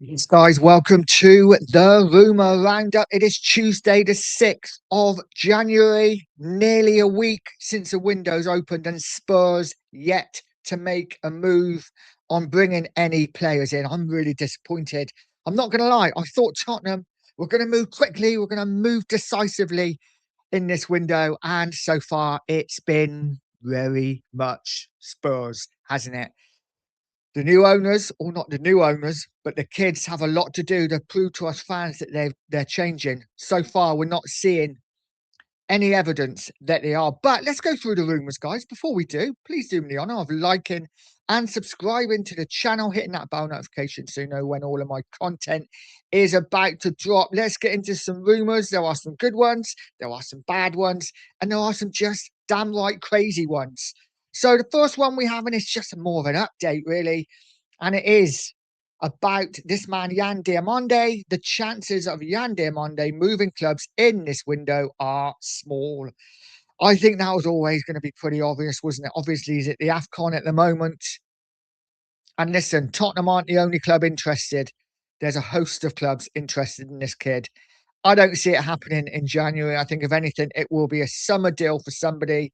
Yes, guys, welcome to the Rumour Roundup. It is Tuesday, the 6th of January, nearly a week since the windows opened, and Spurs yet to make a move on bringing any players in. I'm really disappointed. I'm not going to lie. I thought Tottenham were going to move quickly, we're going to move decisively in this window, and so far it's been very much Spurs, hasn't it? The new owners, or not the new owners, but the kids have a lot to do to prove to us fans that they're changing. So far, we're not seeing any evidence that they are. But let's go through the rumours, guys. Before we do, please do me the honour of liking and subscribing to the channel, hitting that bell notification so you know when all of my content is about to drop. Let's get into some rumours. There are some good ones, there are some bad ones, and there are some just damn right crazy ones. So the first one we have, and it's just more of an update, really, and it is about this man, Yan Diamonde. The chances of Yan Diamonde moving clubs in this window are small. I think that was always going to be pretty obvious, wasn't it? Obviously, he's at the AFCON at the moment. And listen, Tottenham aren't the only club interested. There's a host of clubs interested in this kid. I don't see it happening in January. I think, if anything, it will be a summer deal for somebody.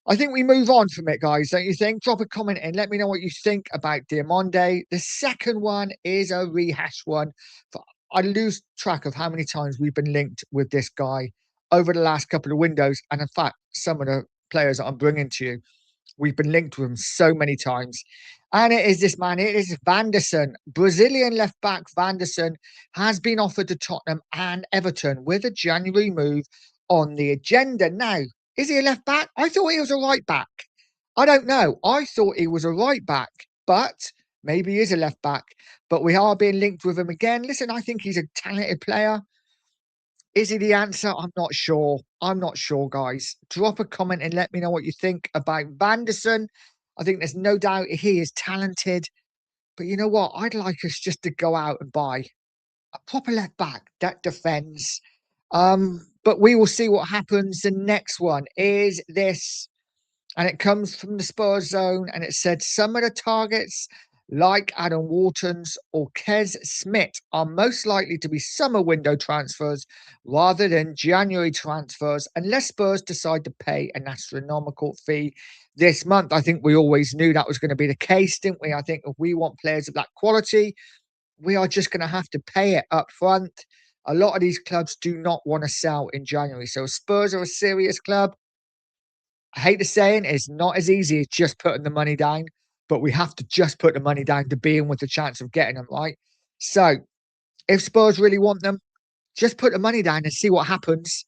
I think we move on from it, guys, don't you think? Drop a comment in. Let me know what you think about Diamonde. The second one is a rehash one. I lose track of how many times we've been linked with this guy over the last couple of windows. And in fact, some of the players that I'm bringing to you, we've been linked with him so many times. And it is this man, it is Vanderson. Brazilian left back Vanderson has been offered to Tottenham and Everton with a January move on the agenda. Now, is he a left back? I thought he was a right back. I don't know. I thought he was a right back, but maybe he is a left back. But we are being linked with him again. Listen, I think he's a talented player. Is he the answer? I'm not sure. I'm not sure, guys. Drop a comment and let me know what you think about Vanderson. I think there's no doubt he is talented. But you know what? I'd like us just to go out and buy a proper left back that defends. But we will see what happens. The next one is this, and it comes from the Spurs zone, and it said some of the targets, like Adam Wharton's or Kes Smith, are most likely to be summer window transfers rather than January transfers, unless Spurs decide to pay an astronomical fee this month. I think we always knew that was going to be the case, didn't we? I think if we want players of that quality, we are just going to have to pay it up front. A lot of these clubs do not want to sell in January. So Spurs are a serious club. I hate to say it, it's not as easy as just putting the money down, but we have to just put the money down to be in with the chance of getting them, right? So if Spurs really want them, just put the money down and see what happens.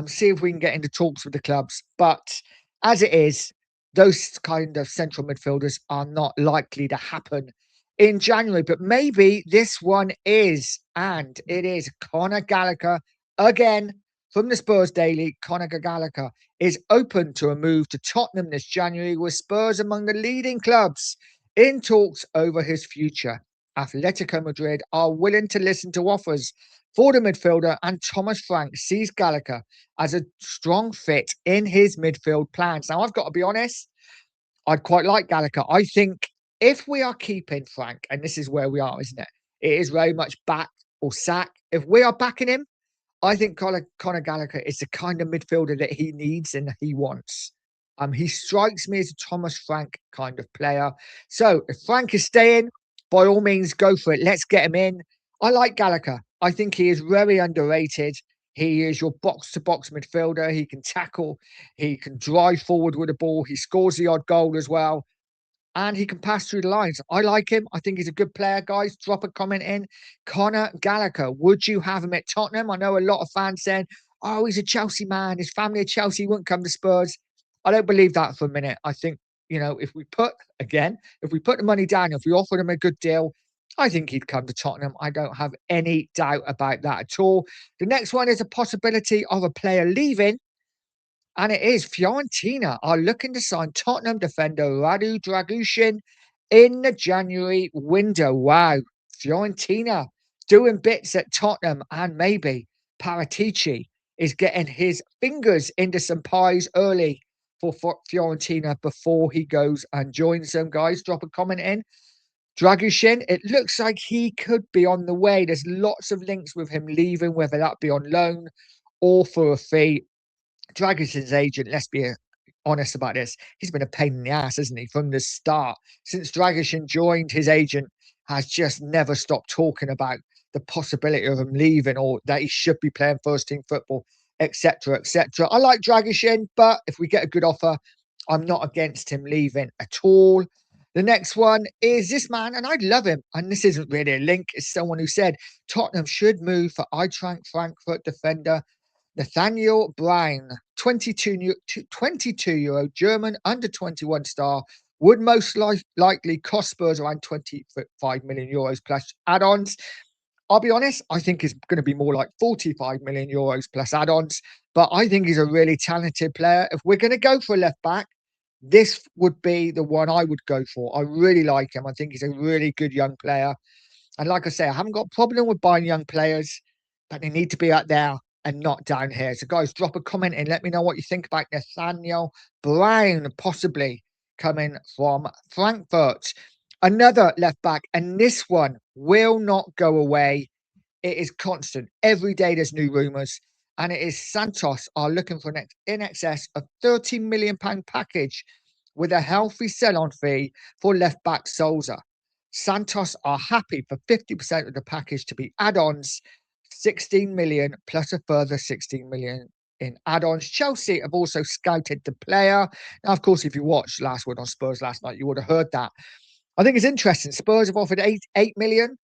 See if we can get into talks with the clubs. But as it is, those kind of central midfielders are not likely to happen in January. But maybe this one is, and it is Conor Gallagher again from the Spurs Daily. Conor Gallagher is open to a move to Tottenham this January, with Spurs among the leading clubs in talks over his future. Atletico Madrid are willing to listen to offers for the midfielder, and Thomas Frank sees Gallagher as a strong fit in his midfield plans. Now, I've got to be honest, I'd quite like Gallagher. I think if we are keeping Frank, and this is where we are, isn't it? It is very much back or sack. If we are backing him, I think Conor Gallagher is the kind of midfielder that he needs and he wants. He strikes me as a Thomas Frank kind of player. So if Frank is staying, by all means, go for it. Let's get him in. I like Gallagher. I think he is very underrated. He is your box-to-box midfielder. He can tackle. He can drive forward with the ball. He scores the odd goal as well. And he can pass through the lines. I like him. I think he's a good player, guys. Drop a comment in. Conor Gallagher, would you have him at Tottenham? I know a lot of fans saying, oh, he's a Chelsea man. His family are Chelsea. He wouldn't come to Spurs. I don't believe that for a minute. I think, if we put the money down, if we offered him a good deal, I think he'd come to Tottenham. I don't have any doubt about that at all. The next one is a possibility of a player leaving. And it is Fiorentina are looking to sign Tottenham defender Radu Dragushin in the January window. Wow. Fiorentina doing bits at Tottenham, and maybe Paratici is getting his fingers into some pies early for Fiorentina before he goes and joins them. Guys, drop a comment in. Dragoshin, it looks like he could be on the way. There's lots of links with him leaving, whether that be on loan or for a fee. Dragoshin's agent, let's be honest about this, he's been a pain in the ass, hasn't he, from the start. Since Dragoshin joined, his agent has just never stopped talking about the possibility of him leaving or that he should be playing first team football, etc., etc. I like Dragoshin, but if we get a good offer, I'm not against him leaving at all. The next one is this man, and I love him. And this isn't really a link. It's someone who said Tottenham should move for Eintracht Frankfurt defender Nathaniel Bryan, 22-year-old German under 21 star, would most likely cost Spurs around 25 million euros plus add-ons. I'll be honest, I think it's going to be more like 45 million euros plus add-ons, but I think he's a really talented player. If we're going to go for a left back, this would be the one I would go for. I really like him. I think he's a really good young player. And like I say, I haven't got a problem with buying young players, but they need to be out there and not down here. So, guys, drop a comment in. Let me know what you think about Nathaniel Brown, possibly coming from Frankfurt. Another left back, and this one will not go away. It is constant. Every day there's new rumours. And it is Santos are looking for an in excess of £30 million package with a healthy sell-on fee for left back Souza. Santos are happy for 50% of the package to be add-ons, 16 million plus a further 16 million in add-ons. Chelsea have also scouted the player. Now, of course, if you watched Last Word on Spurs last night, you would have heard that. I think it's interesting. Spurs have offered 8 million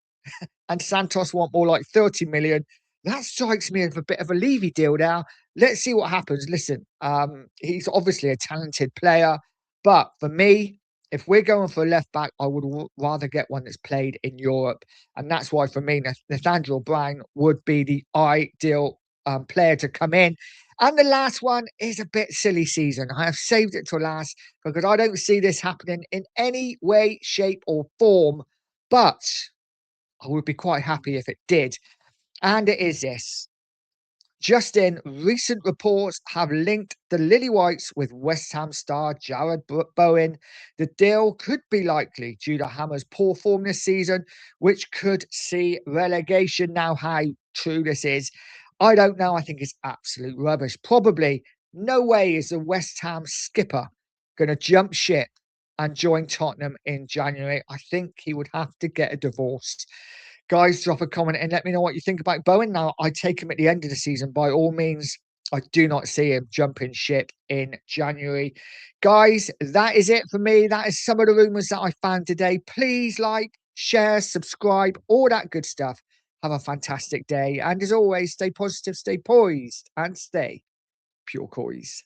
and Santos want more like 30 million. That strikes me as a bit of a Levy deal now. Let's see what happens. Listen, he's obviously a talented player, but for me, if we're going for a left back, I would rather get one that's played in Europe. And that's why, for me, Nathaniel Bryan would be the ideal player to come in. And the last one is a bit silly season. I have saved it to last because I don't see this happening in any way, shape, or form. But I would be quite happy if it did. And it is this. Just in, recent reports have linked the Lily Whites with West Ham star Jared Bowen. The deal could be likely due to Hammer's poor form this season, which could see relegation. Now, how true this is, I don't know. I think it's absolute rubbish. Probably no way is the West Ham skipper going to jump ship and join Tottenham in January. I think he would have to get a divorce. Guys, drop a comment and let me know what you think about Bowen. Now, I take him at the end of the season. By all means, I do not see him jumping ship in January. Guys, that is it for me. That is some of the rumours that I found today. Please like, share, subscribe, all that good stuff. Have a fantastic day. And as always, stay positive, stay poised, and stay Pure Coys.